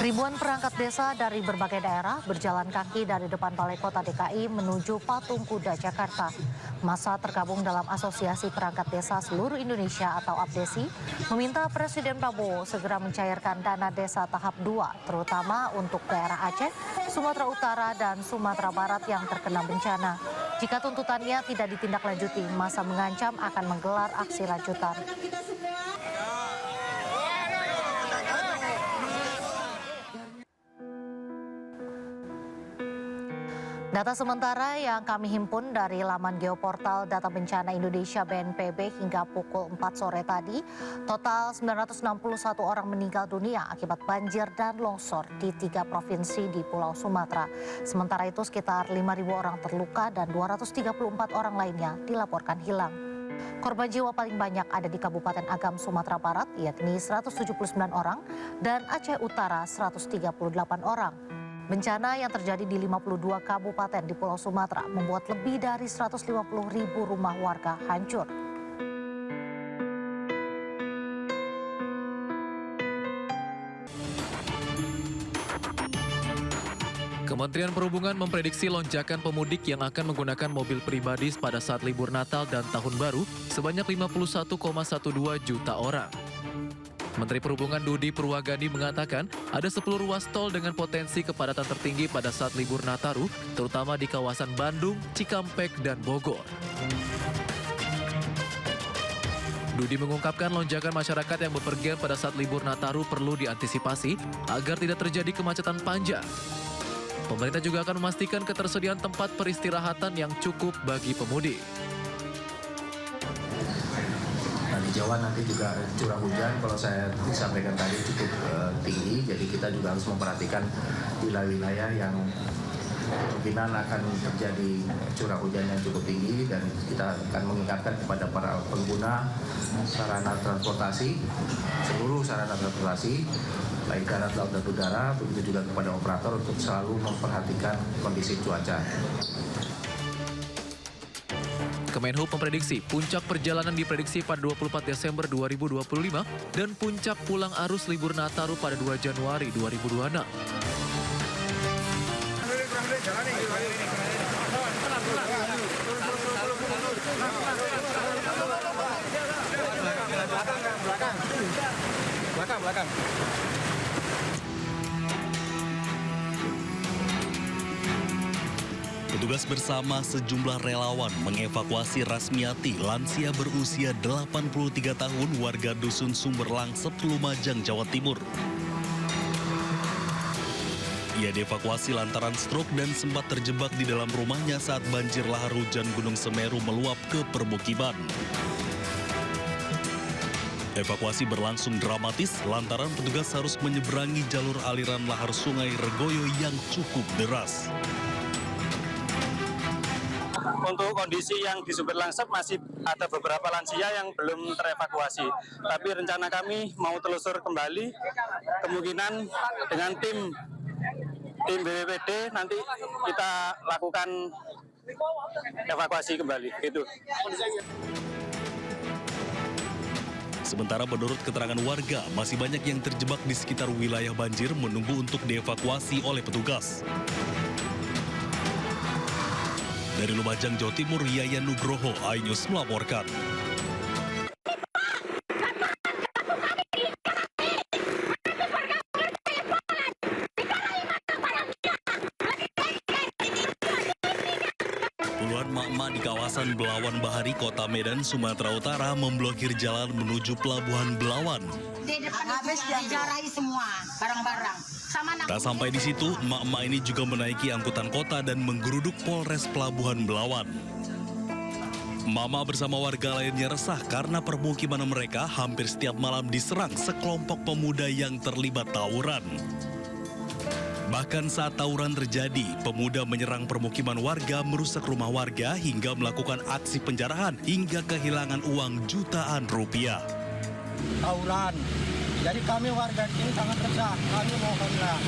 Ribuan perangkat desa dari berbagai daerah berjalan kaki dari depan Balai Kota DKI menuju Patung Kuda Jakarta. Masa tergabung dalam Asosiasi Perangkat Desa Seluruh Indonesia atau APDESI meminta Presiden Prabowo segera mencairkan dana desa tahap 2, terutama untuk daerah Aceh, Sumatera Utara, dan Sumatera Barat yang terkena bencana. Jika tuntutannya tidak ditindaklanjuti, masa mengancam akan menggelar aksi lanjutan. Data sementara yang kami himpun dari laman geoportal Data Bencana Indonesia BNPB hingga pukul 4 sore tadi, total 961 orang meninggal dunia akibat banjir dan longsor di 3 provinsi di Pulau Sumatera. Sementara itu sekitar 5.000 orang terluka dan 234 orang lainnya dilaporkan hilang. Korban jiwa paling banyak ada di Kabupaten Agam, Sumatera Barat, yakni 179 orang, dan Aceh Utara 138 orang. Bencana yang terjadi di 52 kabupaten di Pulau Sumatera membuat lebih dari 150.000 rumah warga hancur. Kementerian Perhubungan memprediksi lonjakan pemudik yang akan menggunakan mobil pribadi pada saat libur Natal dan Tahun Baru sebanyak 51,12 juta orang. Menteri Perhubungan Dudi Purwagadi mengatakan ada 10 ruas tol dengan potensi kepadatan tertinggi pada saat libur Nataru, terutama di kawasan Bandung, Cikampek, dan Bogor. Dudi mengungkapkan lonjakan masyarakat yang bepergian pada saat libur Nataru perlu diantisipasi agar tidak terjadi kemacetan panjang. Pemerintah juga akan memastikan ketersediaan tempat peristirahatan yang cukup bagi pemudik. Di Jawa nanti juga curah hujan, kalau saya sampaikan tadi cukup tinggi, jadi kita juga harus memperhatikan wilayah-wilayah yang kemungkinan akan terjadi curah hujan yang cukup tinggi, dan kita akan mengingatkan kepada para pengguna sarana transportasi, seluruh sarana transportasi, baik darat, laut, dan udara, begitu juga kepada operator untuk selalu memperhatikan kondisi cuaca. Kemenhub memprediksi puncak perjalanan diprediksi pada 24 Desember 2025 dan puncak pulang arus libur Nataru pada 2 Januari 2026. Belakang. Petugas bersama sejumlah relawan mengevakuasi Rasmiati, lansia berusia 83 tahun warga Dusun Sumberlangsep, Lumajang, Jawa Timur. Ia dievakuasi lantaran stroke dan sempat terjebak di dalam rumahnya saat banjir lahar hujan Gunung Semeru meluap ke permukiman. Evakuasi berlangsung dramatis lantaran petugas harus menyeberangi jalur aliran lahar sungai Regoyo yang cukup deras. Untuk kondisi yang di Sumberlangsep masih ada beberapa lansia yang belum terevakuasi. Tapi rencana kami mau telusur kembali, kemungkinan dengan tim BPBD nanti kita lakukan evakuasi kembali. Gitu. Sementara menurut keterangan warga, masih banyak yang terjebak di sekitar wilayah banjir menunggu untuk dievakuasi oleh petugas. Dari Lumajang, Jawa Timur, Yayan Nugroho, iNews melaporkan. Puluhan emak-emak di kawasan Belawan Bahari, Kota Medan, Sumatera Utara memblokir jalan menuju Pelabuhan Belawan. Habis dijarai semua barang-barang. Tak sampai di situ, emak-emak ini juga menaiki angkutan kota dan menggeruduk Polres Pelabuhan Belawan. Mama bersama warga lainnya resah karena permukiman mereka hampir setiap malam diserang sekelompok pemuda yang terlibat tawuran. Bahkan saat tawuran terjadi, pemuda menyerang permukiman warga, merusak rumah warga, hingga melakukan aksi penjarahan hingga kehilangan uang jutaan rupiah. Tawuran. Jadi kami warga di sini sangat resah. Kami mohonlah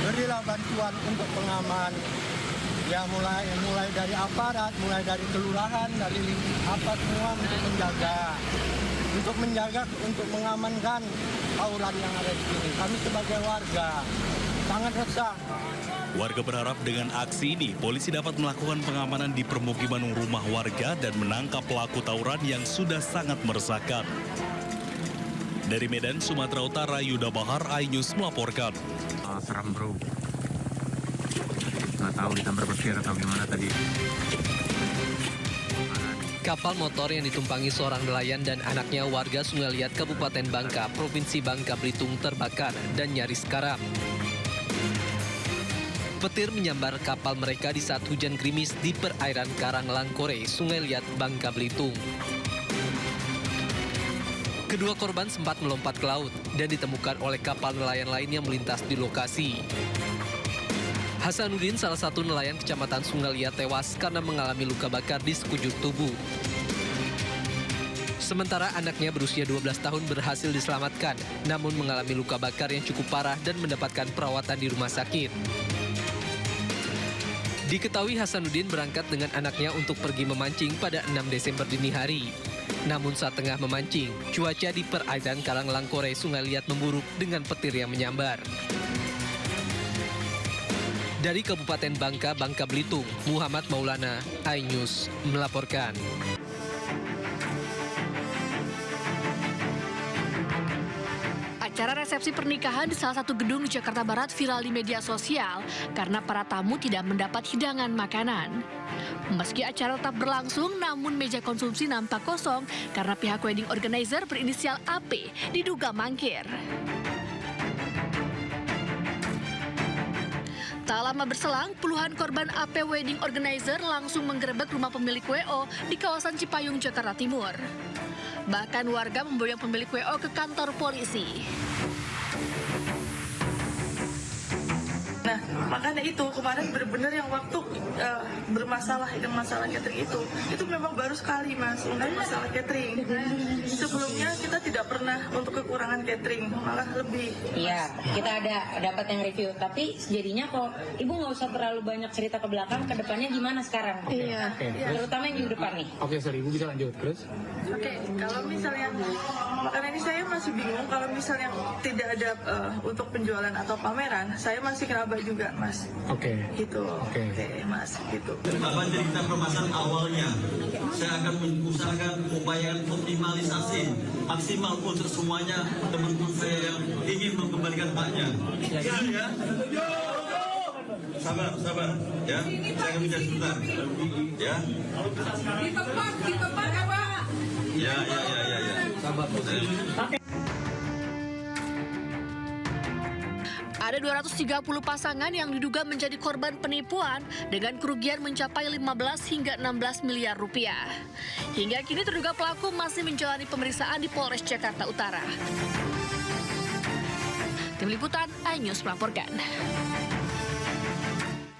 berilah bantuan untuk pengaman. Ya mulai dari aparat, mulai dari kelurahan, dari apa semua untuk menjaga. untuk menjaga, untuk mengamankan tawuran yang ada di sini. Kami sebagai warga sangat resah. Warga berharap dengan aksi ini, polisi dapat melakukan pengamanan di permukiman rumah warga dan menangkap pelaku tawuran yang sudah sangat meresahkan. Dari Medan, Sumatera Utara, Yuda Bahar, iNews melaporkan. Seram bro. Nggak tahu ditambah berpikir atau gimana tadi. Kapal motor yang ditumpangi seorang nelayan dan anaknya warga Sungai Liat, Kabupaten Bangka, Provinsi Bangka Belitung terbakar dan nyaris karam. Petir menyambar kapal mereka di saat hujan gerimis di perairan Karang Langkore, Sungai Liat, Bangka Belitung. Kedua korban sempat melompat ke laut dan ditemukan oleh kapal nelayan lain yang melintas di lokasi. Hasanuddin, salah satu nelayan Kecamatan Sungai Liat, tewas karena mengalami luka bakar di sekujur tubuh. Sementara anaknya berusia 12 tahun berhasil diselamatkan, namun mengalami luka bakar yang cukup parah dan mendapatkan perawatan di rumah sakit. Diketahui Hasanuddin berangkat dengan anaknya untuk pergi memancing pada 6 Desember dini hari. Namun saat tengah memancing, cuaca di perairan Karang Langkore, Sungai Liat memburuk dengan petir yang menyambar. Dari Kabupaten Bangka, Bangka Belitung, Muhammad Maulana, iNews melaporkan. Acara resepsi pernikahan di salah satu gedung di Jakarta Barat viral di media sosial karena para tamu tidak mendapat hidangan makanan. Meski acara tetap berlangsung, namun meja konsumsi nampak kosong karena pihak wedding organizer berinisial AP diduga mangkir. Tak lama berselang, puluhan korban AP wedding organizer langsung menggerebek rumah pemilik WO di kawasan Cipayung, Jakarta Timur. Bahkan warga memboyong pemilik WO ke kantor polisi. Nah, makanya itu kemarin benar-benar yang waktu bermasalah dengan masalah catering itu memang baru sekali Mas untuk masalah catering. Sebelumnya kita tidak pernah untuk kekurangan catering, malah lebih. Iya, kita ada dapat yang review. Tapi jadinya kok Ibu nggak usah terlalu banyak cerita ke belakang, ke depannya gimana sekarang? Iya. Terutama yang di depan nih. Oke, sorry, Ibu bisa lanjut terus. Oke, kalau misalnya makanya ini saya masih bingung kalau misalnya tidak ada untuk penjualan atau pameran, saya masih kena juga Mas. Oke. Gitu. Oke, Mas, gitu. Apa cerita permasalahan awalnya? Saya akan mengusahakan upaya optimalisasi maksimal untuk semuanya teman-teman saya yang ingin mengembalikan haknya. Ya. Sabar. Ya, saya akan bicara sebentar. Ya. Di tempat apa? Ya. Sabar. Ada 230 pasangan yang diduga menjadi korban penipuan dengan kerugian mencapai 15 hingga 16 miliar rupiah. Hingga kini terduga pelaku masih menjalani pemeriksaan di Polres Jakarta Utara. Tim Liputan iNews melaporkan.